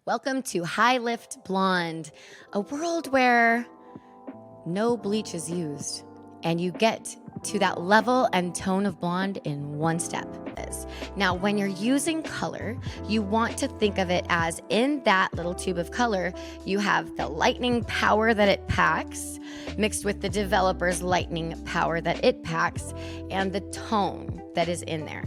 Welcome to High Lift Blonde, a world where no bleach is used and you get to that level and tone of blonde in one step. Now, when you're using color, you want to think of it as in that little tube of color, you have the lightening power that it packs mixed with the developer's lightening power that it packs and the tone that is in there.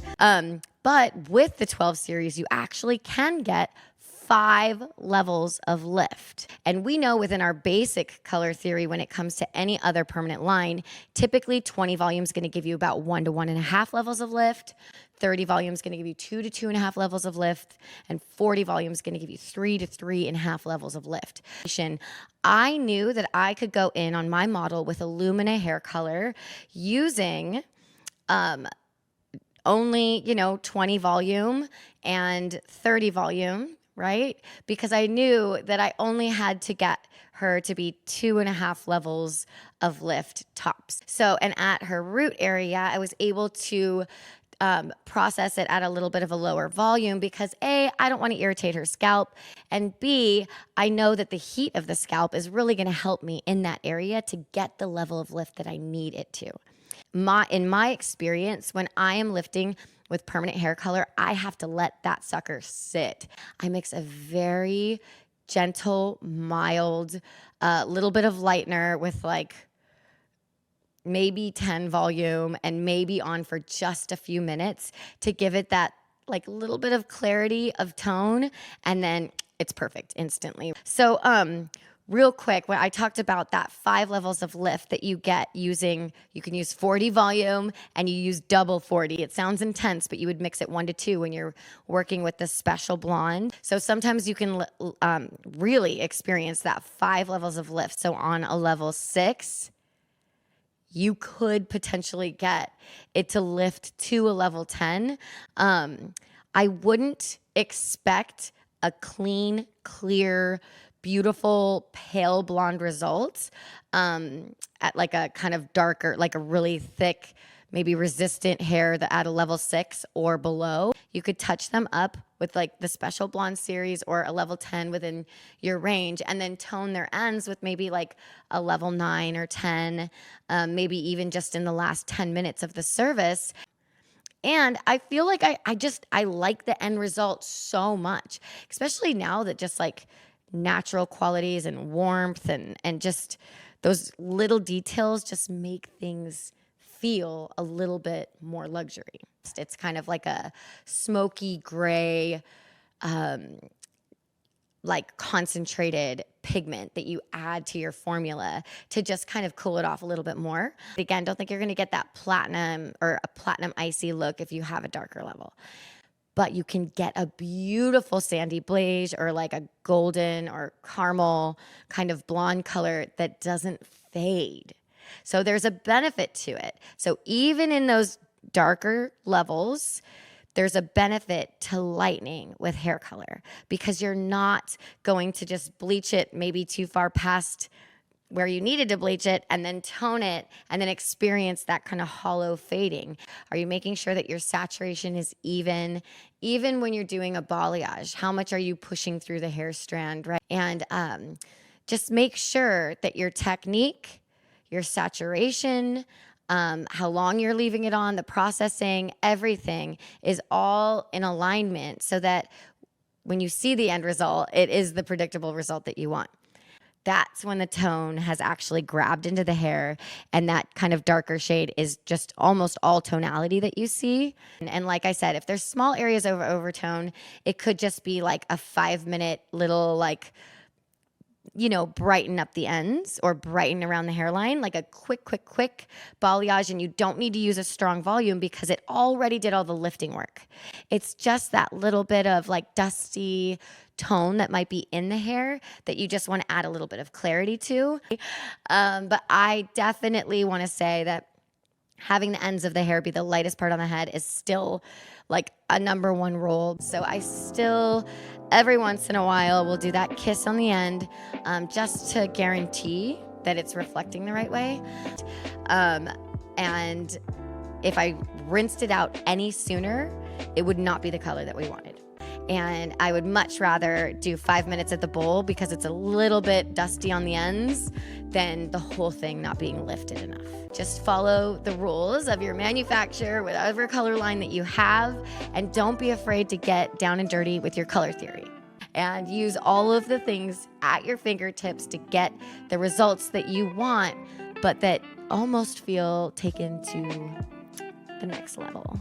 But with the 12 series, you actually can get 5 levels of lift. And we know within our basic color theory, when it comes to any other permanent line, typically 20 volume is going to give you about 1 to 1.5 levels of lift. 30 volume is going to give you 2 to 2.5 levels of lift, and 40 volume is going to give you 3 to 3.5 levels of lift. I knew that I could go in on my model with Illumina hair color using only, 20 volume and 30 volume, right? Because I knew that I only had to get her to be 2.5 levels of lift tops. So, and at her root area, I was able to process it at a little bit of a lower volume because A, I don't want to irritate her scalp, and B, I know that the heat of the scalp is really going to help me in that area to get the level of lift that I need it to. In my experience, when I am lifting with permanent hair color, I have to let that sucker sit. I mix a very gentle, mild, little bit of lightener with like maybe 10 volume and maybe on for just a few minutes to give it that like little bit of clarity of tone, and then it's perfect instantly. So real quick, when I talked about that 5 levels of lift that you get using, you can use 40 volume and you use double 40. It sounds intense, but you would mix it 1 to 2 when you're working with the special blonde. So sometimes you can really experience that 5 levels of lift. So on a level 6, you could potentially get it to lift to a level 10. I wouldn't expect a clean, clear, beautiful, pale blonde result at like a kind of darker, like a really thick, maybe resistant hair that at a level 6 or below. You could touch them up with like the special blonde series or a level 10 within your range, and then tone their ends with maybe like a level 9 or 10, maybe even just in the last 10 minutes of the service. And I feel like I like the end result so much, especially now that just like natural qualities and warmth and just those little details just make things feel a little bit more luxury. It's kind of like a smoky gray, like concentrated pigment that you add to your formula to just kind of cool it off a little bit more. Again, don't think you're going to get that platinum or a platinum icy look if you have a darker level. But you can get a beautiful sandy blaise or like a golden or caramel kind of blonde color that doesn't fade. So there's a benefit to it. So even in those darker levels, there's a benefit to lightening with hair color because you're not going to just bleach it maybe too far past where you needed to bleach it and then tone it and then experience that kind of hollow fading. Are you making sure that your saturation is even when you're doing a balayage? How much are you pushing through the hair strand, right? And just make sure that your technique, your saturation, how long you're leaving it on, the processing, everything is all in alignment so that when you see the end result, it is the predictable result that you want. That's when the tone has actually grabbed into the hair, and that kind of darker shade is just almost all tonality that you see. And like I said, if there's small areas of overtone, it could just be like a 5-minute little like, brighten up the ends or brighten around the hairline, like a quick balayage, and you don't need to use a strong volume because it already did all the lifting work. It's just that little bit of like dusty tone that might be in the hair that you just want to add a little bit of clarity to. But I definitely want to say that having the ends of the hair be the lightest part on the head is still like a number 1 rule. So I still, every once in a while, will do that kiss on the end just to guarantee that it's reflecting the right way. And if I rinsed it out any sooner, it would not be the color that we wanted. And I would much rather do 5 minutes at the bowl because it's a little bit dusty on the ends than the whole thing not being lifted enough. Just follow the rules of your manufacturer, whatever color line that you have, and don't be afraid to get down and dirty with your color theory. And use all of the things at your fingertips to get the results that you want, but that almost feel taken to the next level.